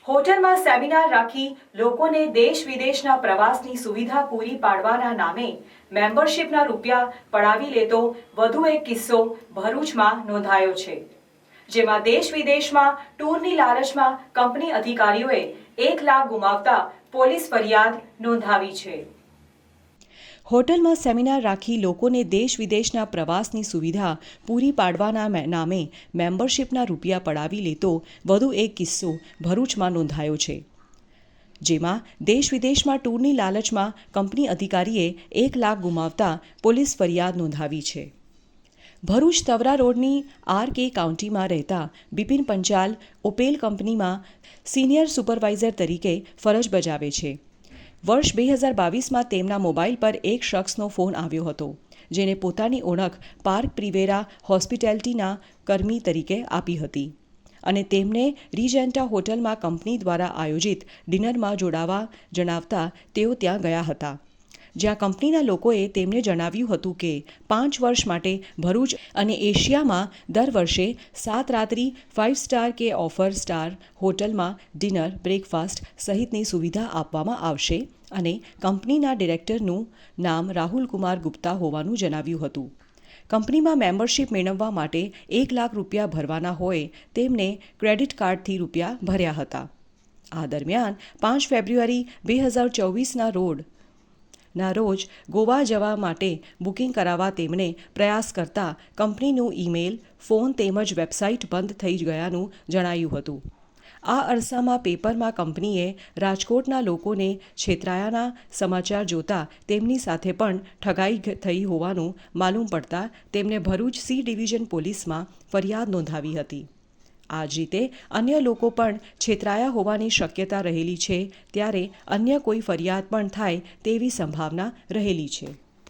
હોટલમાં સેમિનાર રાખી લોકોને દેશ વિદેશના પ્રવાસની સુવિધા પૂરી પાડવાના નામે મેમ્બરશિપના રૂપિયા પડાવી લેતો વધુ એક કિસ્સો ભરૂચમાં નોંધાયો છે, જેમાં દેશ વિદેશમાં ટૂરની લાલચમાં કંપની અધિકારીઓએ 1 લાખ ગુમાવતા પોલીસ ફરિયાદ નોંધાવી છે। હોટલમાં સેમિનાર રાખી લોકોને દેશ વિદેશના પ્રવાસની સુવિધા પૂરી પાડવાના નામે મેમ્બરશિપના રૂપિયા પડાવી લેતો વધુ એક કિસ્સો ભરૂચમાં નોંધાયો છે, જેમાં દેશ વિદેશમાં ટૂરની લાલચમાં કંપની અધિકારીએ 1 લાખ ગુમાવતા પોલીસ ફરિયાદ નોંધાવી છે। ભરૂચ તવરા રોડની RK કાઉન્ટીમાં રહેતા બિપિન પંચાલ ઓપેલ કંપનીમાં સિનિયર સુપરવાઇઝર તરીકે ફરજ બજાવે છે। વર્ષ 2022માં તેમના મોબાઈલ પર એક શખ્સનો ફોન આવ્યો હતો, જેને પોતાની ઓળખ પાર્ક પ્રિવેરા હોસ્પિટાલિટીના કર્મી તરીકે આપી હતી અને તેમને રીજેન્ટા હોટલમાં કંપની દ્વારા આયોજિત ડિનરમાં જોડાવા જણાવતા તેઓ ત્યાં ગયા હતા, જ્યાં કંપનીના લોકોએ તેમને જણાવ્યું હતું કે 5 વર્ષ માટે ભરૂચ અને એશિયામાં દર વર્ષે 7 રાત્રિ 5 સ્ટાર કે ઓફર સ્ટાર હોટલમાં ડિનર, બ્રેકફાસ્ટ સહિતની સુવિધા આપવામાં આવશે અને કંપનીના ડિરેક્ટરનું નામ રાહુલ કુમાર ગુપ્તા હોવાનું જણાવ્યું હતું। કંપનીમાં મેમ્બરશિપ મેળવવા માટે 1 લાખ રૂપિયા ભરવાના હોય તેમને ક્રેડિટ કાર્ડથી રૂપિયા ભર્યા હતા। આ દરમિયાન 5 ફેબ્રુઆરી 2024ના રોજ ગોવા જવા માટે બુકિંગ કરાવવા તેમણે પ્રયાસ કરતા કંપનીનું ઈમેલ, ફોન તેમજ વેબસાઇટ બંધ થઈ ગયાનું જણાયું હતું। આ અરસામાં પેપરમાં કંપનીએ રાજકોટના લોકોને છેતરાયાના સમાચાર જોતા તેમની સાથે પણ ઠગાઈ થઈ હોવાનું માલુમ પડતા તેમણે ભરૂચ C ડિવિઝન પોલીસમાં ફરિયાદ નોંધાવી હતી। આ જ રીતે અન્ય લોકો પણ છેતરાયા હોવાની શક્યતા રહેલી છે, ત્યારે અન્ય કોઈ ફરિયાદ પણ થાય તેવી સંભાવના રહેલી છે।